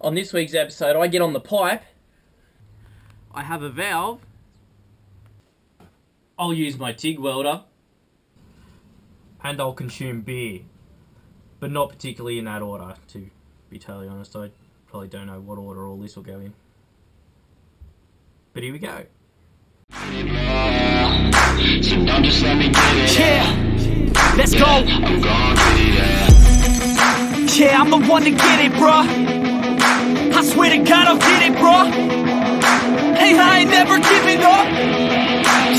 On this week's episode, I get on the pipe, I have a valve, I'll use my TIG welder, and I'll consume beer. But not particularly in that order, to be totally honest. I probably don't know what order all this will go in. But here we go. So don't just let me get it. Yeah, let's go. I'm gonna get it. Yeah, I'm the one to get it, bruh. I swear to God I'll get it, bruh. Hey, I ain't never giving up.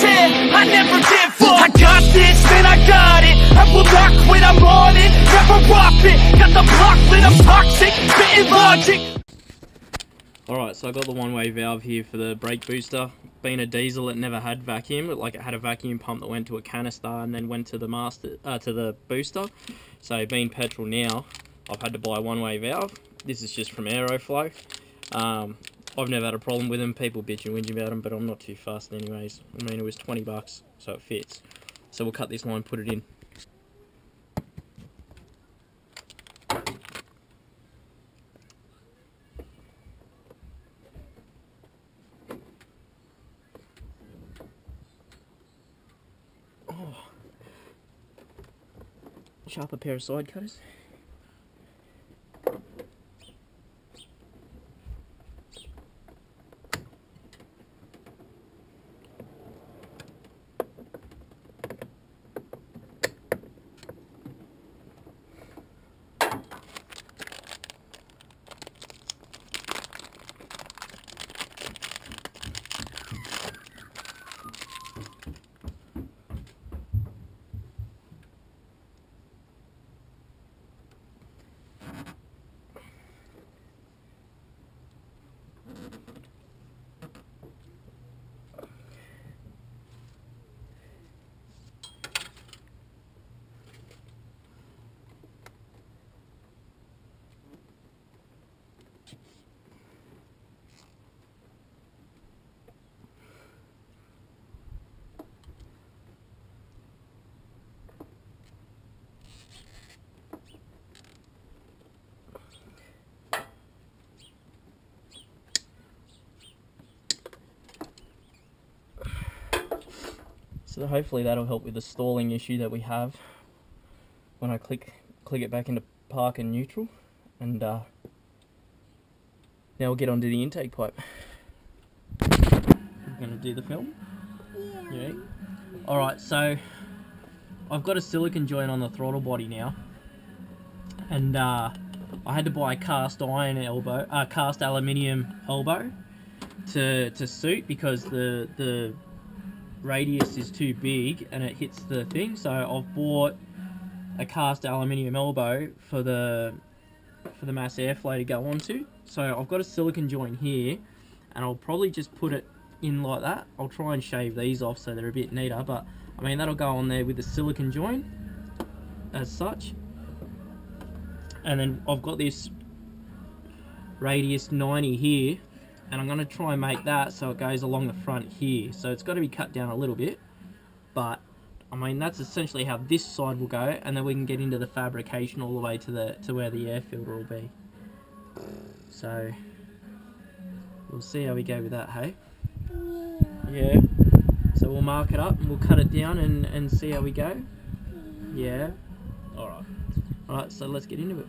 Yeah, I never give up. I got this, man, I got it. I will not quit, I'm on it. Never rock it. Got the block lit, I'm toxic. Spitting logic. Alright, so I got the one-way valve here for the brake booster. Being a diesel, it never had vacuum. Like, it had a vacuum pump that went to a canister and then went to the to the booster. So being petrol now, I've had to buy a one-way valve. This is just from Aeroflow. I've never had a problem with them. People bitch and whinge about them, but I'm not too fussed anyways. I mean, it was 20 bucks, so it fits. So we'll cut this line, put it in. Sharper pair of side cutters. So hopefully that'll help with the stalling issue that we have when I click it back into park and neutral. And now we'll get onto the intake pipe. I'm going to do the film? Yeah. Alright, so I've got a silicone joint on the throttle body now. And I had to buy a cast aluminium elbow to suit, because the radius is too big and it hits the thing. So I've bought a cast aluminium elbow for the mass airflow to go onto. So I've got a silicone joint here, and I'll probably just put it in like that. I'll try and shave these off so they're a bit neater, but I mean, that'll go on there with the silicone joint as such. And then I've got this radius 90 here, and I'm going to try and make that so it goes along the front here. So it's got to be cut down a little bit, but I mean, that's essentially how this side will go, and then we can get into the fabrication all the way to where the air filter will be. So we'll see how we go with that, hey? Yeah. So we'll mark it up and we'll cut it down and see how we go. Yeah. Alright. Alright, so let's get into it.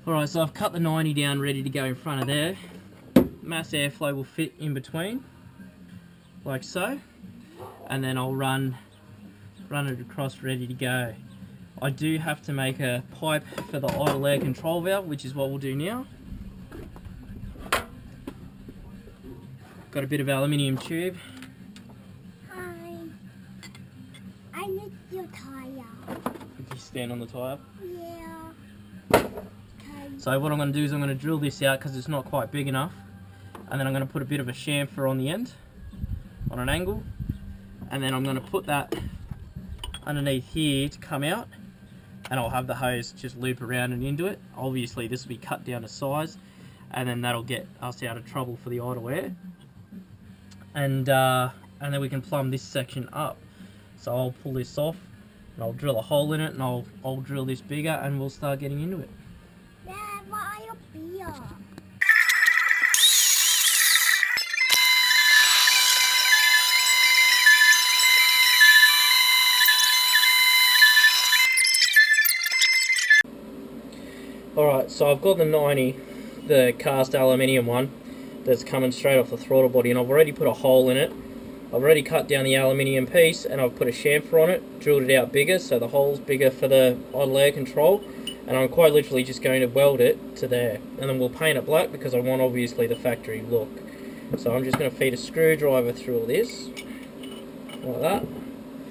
Alright, so I've cut the 90 down, ready to go in front of there. Mass airflow will fit in between, like so. And then I'll run it across, ready to go. I do have to make a pipe for the idle air control valve, which is what we'll do now. Got a bit of aluminium tube. Hi. I missed your tire. Did you stand on the tyre? Yeah. So what I'm going to do is I'm going to drill this out because it's not quite big enough. And then I'm going to put a bit of a chamfer on the end, on an angle. and then I'm going to put that underneath here to come out, and I'll have the hose just loop around and into it. Obviously this will be cut down to size, and then that'll get us out of trouble for the idle air, and then we can plumb this section up. So I'll pull this off and I'll drill a hole in it, and I'll drill this bigger, and we'll start getting into it. Dad, why a beer? Alright, so I've got the 90, the cast aluminium one, that's coming straight off the throttle body, and I've already put a hole in it. I've already cut down the aluminium piece, and I've put a chamfer on it, drilled it out bigger, so the hole's bigger for the idle air control, and I'm quite literally just going to weld it to there. And then we'll paint it black because I want obviously the factory look. So I'm just going to feed a screwdriver through all this, like that,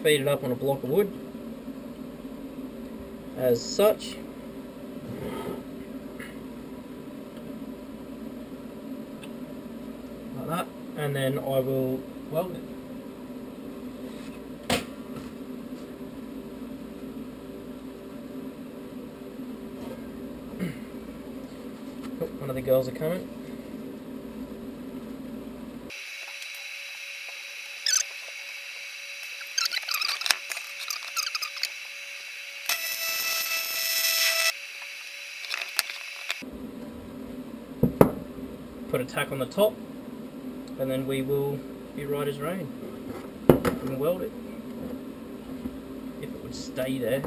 feed it up on a block of wood, as such. Like that, and then I will weld it. Oh, one of the girls are coming. Put a tack on the top, and then we will be right as rain. And weld it, if it would stay there.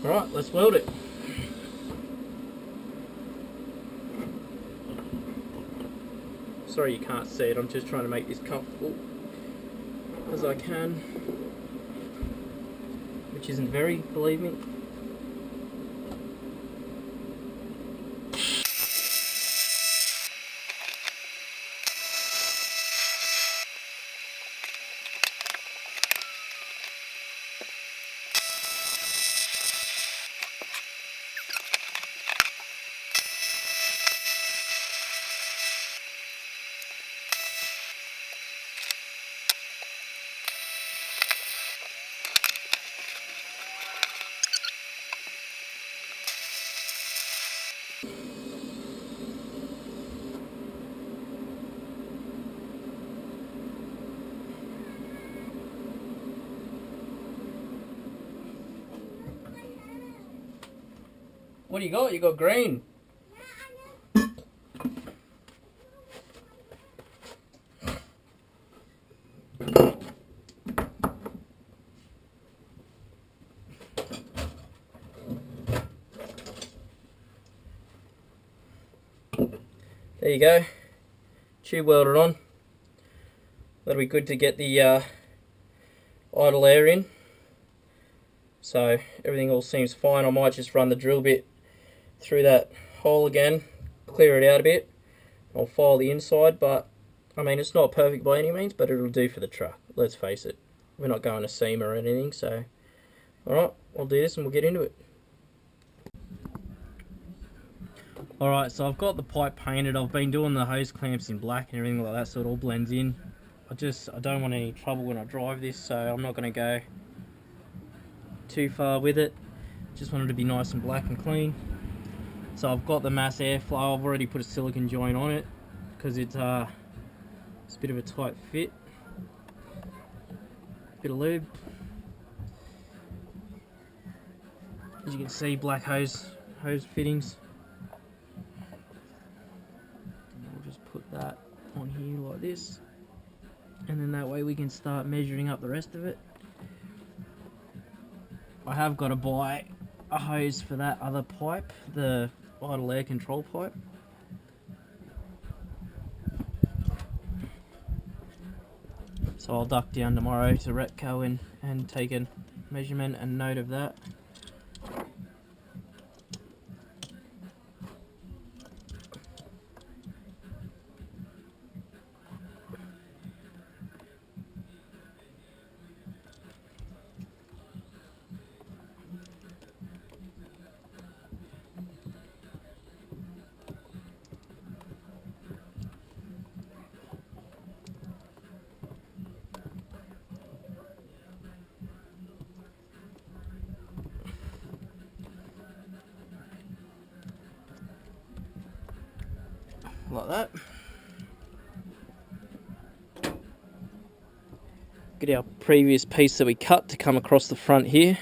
Alright, let's weld it. Sorry you can't see it, I'm just trying to make this comfortable as I can, which isn't very, believe me. What do you got? You got green. There you go. Tube welded on. That'll be good to get the idle air in. So everything all seems fine. I might just run the drill bit through that hole again, clear it out a bit. I'll file the inside, but I mean it's not perfect by any means, but it'll do for the truck. Let's face it, we're not going to SEMA or anything. So alright, I'll do this and we'll get into it. Alright, so I've got the pipe painted. I've been doing the hose clamps in black and everything like that, so it all blends in. I don't want any trouble when I drive this, so I'm not going to go too far with it. Just want it to be nice and black and clean. So I've got the mass airflow. I've already put a silicone joint on it because it's a bit of a tight fit. Bit of lube. As you can see, black hose fittings. I'll just put that on here like this, and then that way we can start measuring up the rest of it. I have got to buy a hose for that other pipe, the idle air control pipe. So I'll duck down tomorrow to Repco and take a measurement and note of that. like that. Get our previous piece that we cut to come across the front here,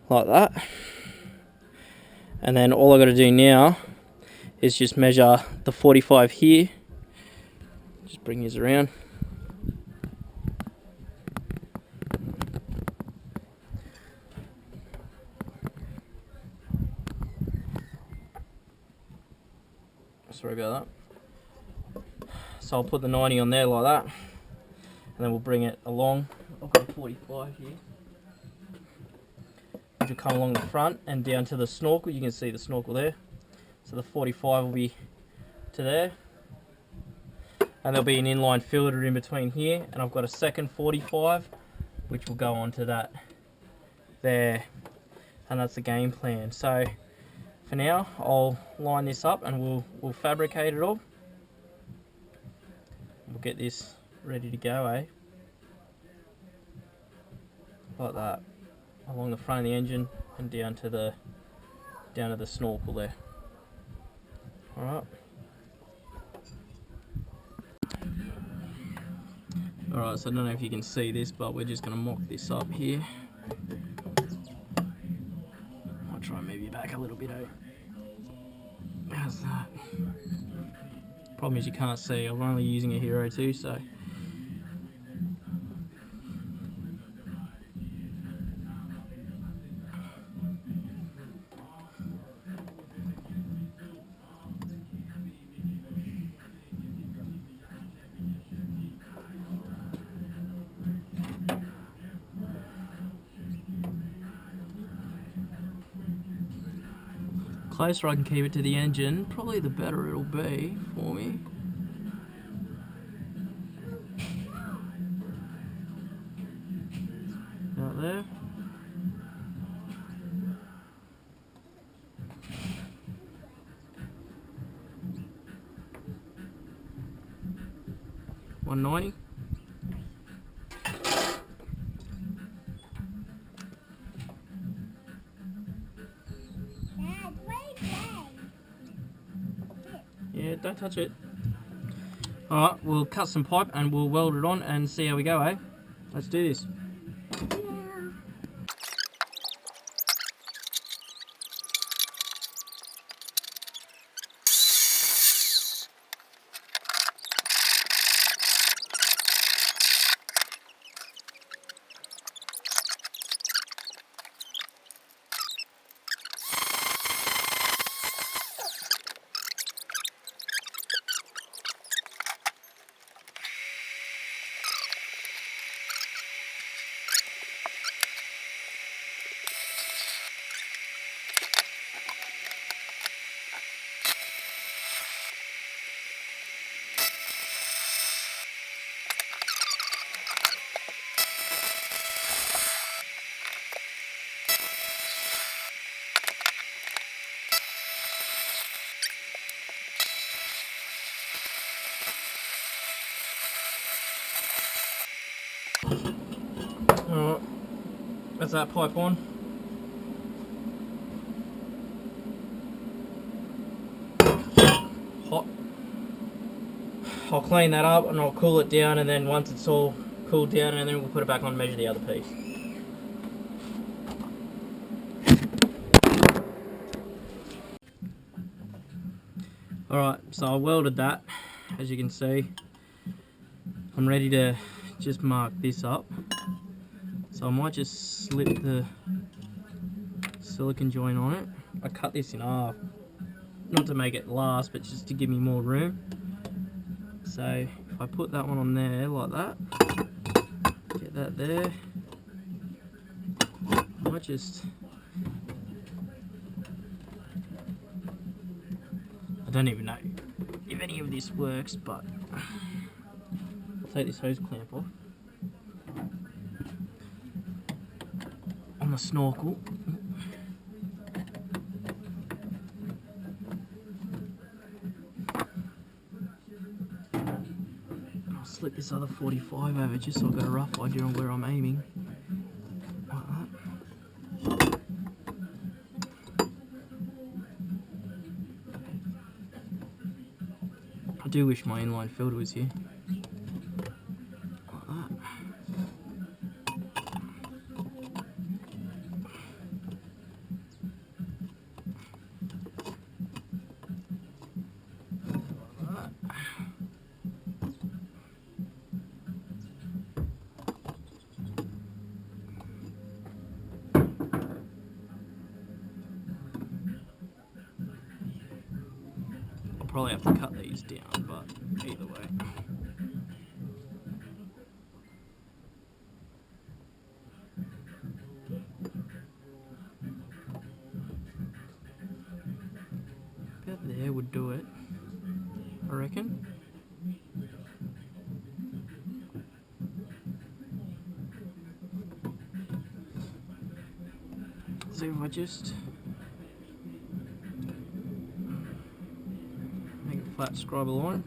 like that. And then all I got to do now is just measure the 45 here. Just bring yours around. Sorry about that. So I'll put the 90 on there like that, and then we'll bring it along. I've got a 45 here. Which will come along the front and down to the snorkel. You can see the snorkel there. So the 45 will be to there. And there'll be an inline filter in between here. And I've got a second 45, which will go onto that there. And that's the game plan. So for now, I'll line this up and we'll fabricate it all. We'll get this ready to go, like that, along the front of the engine and down to the snorkel there. All right. All right. So I don't know if you can see this, but we're just going to mock this up here. I'll try and move you back a little bit, How's that? Problem is you can't see. I'm only using a Hero 2, so. Closer I can keep it to the engine, probably the better it'll be for me. Out there. $190. Dad, wait, Dad. Yeah, don't touch it. Alright, we'll cut some pipe and we'll weld it on and see how we go, Let's do this. Alright, that's that pipe on. Hot. I'll clean that up and I'll cool it down, and then once it's all cooled down, and then we'll put it back on and measure the other piece. Alright, so I welded that, as you can see. I'm ready to just mark this up. So I might just slip the silicone joint on it. I cut this in half, not to make it last, but just to give me more room. So if I put that one on there like that, get that there, I might just, I don't even know if any of this works, but I'll take this hose clamp off on the snorkel. I'll slip this other 45 over just so I've got a rough idea on where I'm aiming. Like that. do wish my inline filter was here. Like that. I'll probably have to cut these down, but either way. About there would do it, I reckon. So if I just make a flat scribe line,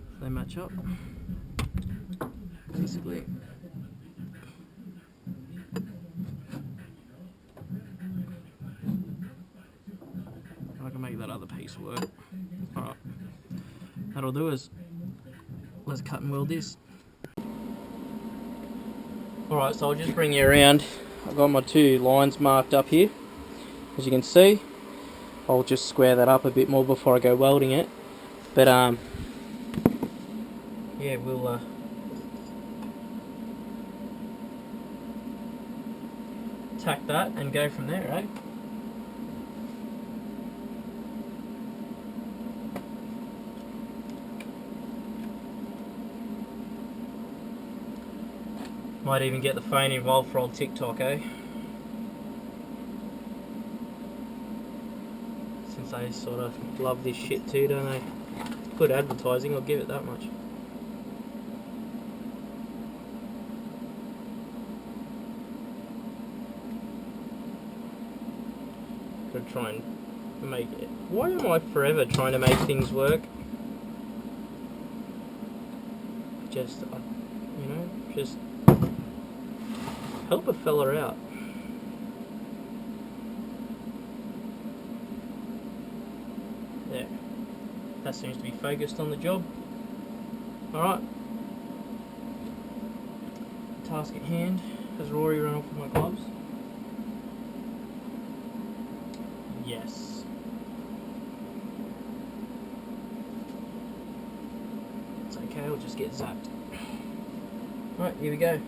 so they match up, basically. I can make that other piece work. Alright, that'll do us. Let's cut and weld this. Alright, so I'll just bring you around. I've got my two lines marked up here. As you can see, I'll just square that up a bit more before I go welding it. But yeah, we'll tack that and go from there, eh? Might even get the phone involved for old TikTok, eh? Since they sort of love this shit too, don't they? Good advertising, I'll give it that much. Gotta try and make it. Why am I forever trying to make things work? Just, you know, just help a fella out. There. That seems to be focused on the job. Alright. Task at hand. Has Rory run off with my gloves? Yes. It's okay, I'll just get zapped. Right, here we go.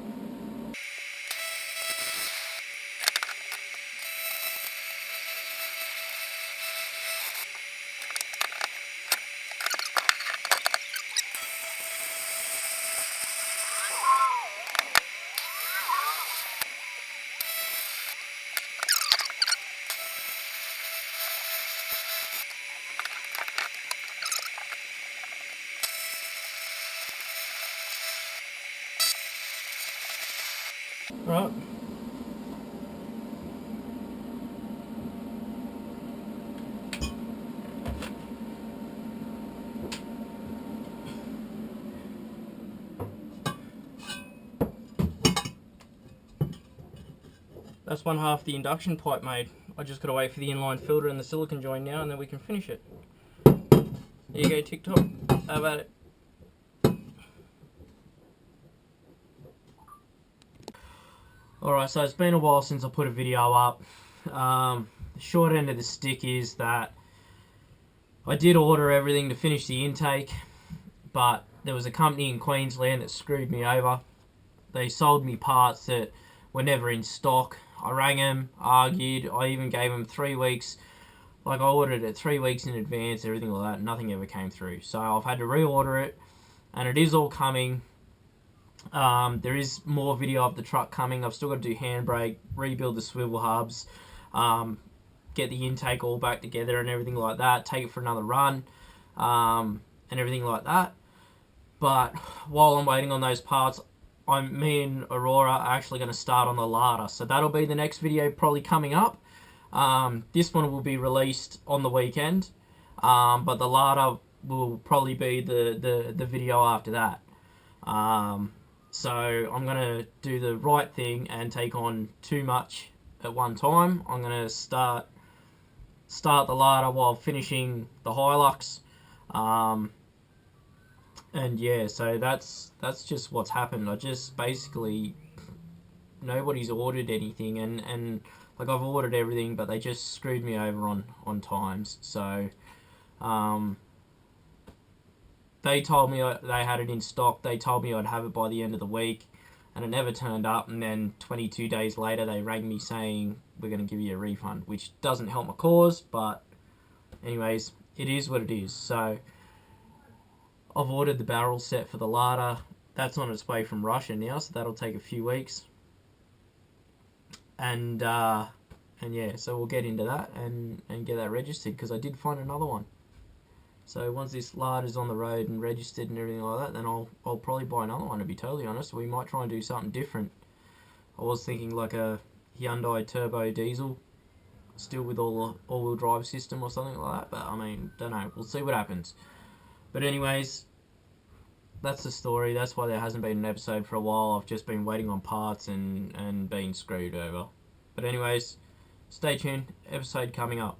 Right. That's one half the induction pipe made. I just gotta wait for the inline filter and the silicon join now, and then we can finish it. There you go, TikTok. How about it? Alright, so it's been a while since I put a video up. The short end of the stick is that I did order everything to finish the intake, but there was a company in Queensland that screwed me over. They sold me parts that were never in stock. I rang them, argued, I even gave them 3 weeks. Like, I ordered it 3 weeks in advance, everything like that, nothing ever came through. So I've had to reorder it, and it is all coming. There is more video of the truck coming. I've still got to do handbrake, rebuild the swivel hubs, get the intake all back together and everything like that, take it for another run, and everything like that. But while I'm waiting on those parts, me and Aurora are actually going to start on the larder. So that'll be the next video probably coming up. This one will be released on the weekend, but the larder will probably be the video after that. So I'm going to do the right thing and take on too much at one time. I'm going to start start the Lada while finishing the Hilux. And yeah, so that's just what's happened. I just basically, nobody's ordered anything, and like I've ordered everything, but they just screwed me over on times. So they told me they had it in stock. They told me I'd have it by the end of the week, and it never turned up. And then 22 days later, they rang me saying we're going to give you a refund, which doesn't help my cause. But anyways, it is what it is. So I've ordered the barrel set for the Lada. That's on its way from Russia now, so that'll take a few weeks. And yeah, so we'll get into that and get that registered, because I did find another one. So once this Lada's on the road and registered and everything like that, then I'll probably buy another one, to be totally honest. We might try and do something different. I was thinking like a Hyundai turbo diesel, still with all-wheel drive system or something like that, but I mean, don't know. We'll see what happens. But anyways, that's the story. That's why there hasn't been an episode for a while. I've just been waiting on parts and being screwed over. But anyways, stay tuned. Episode coming up.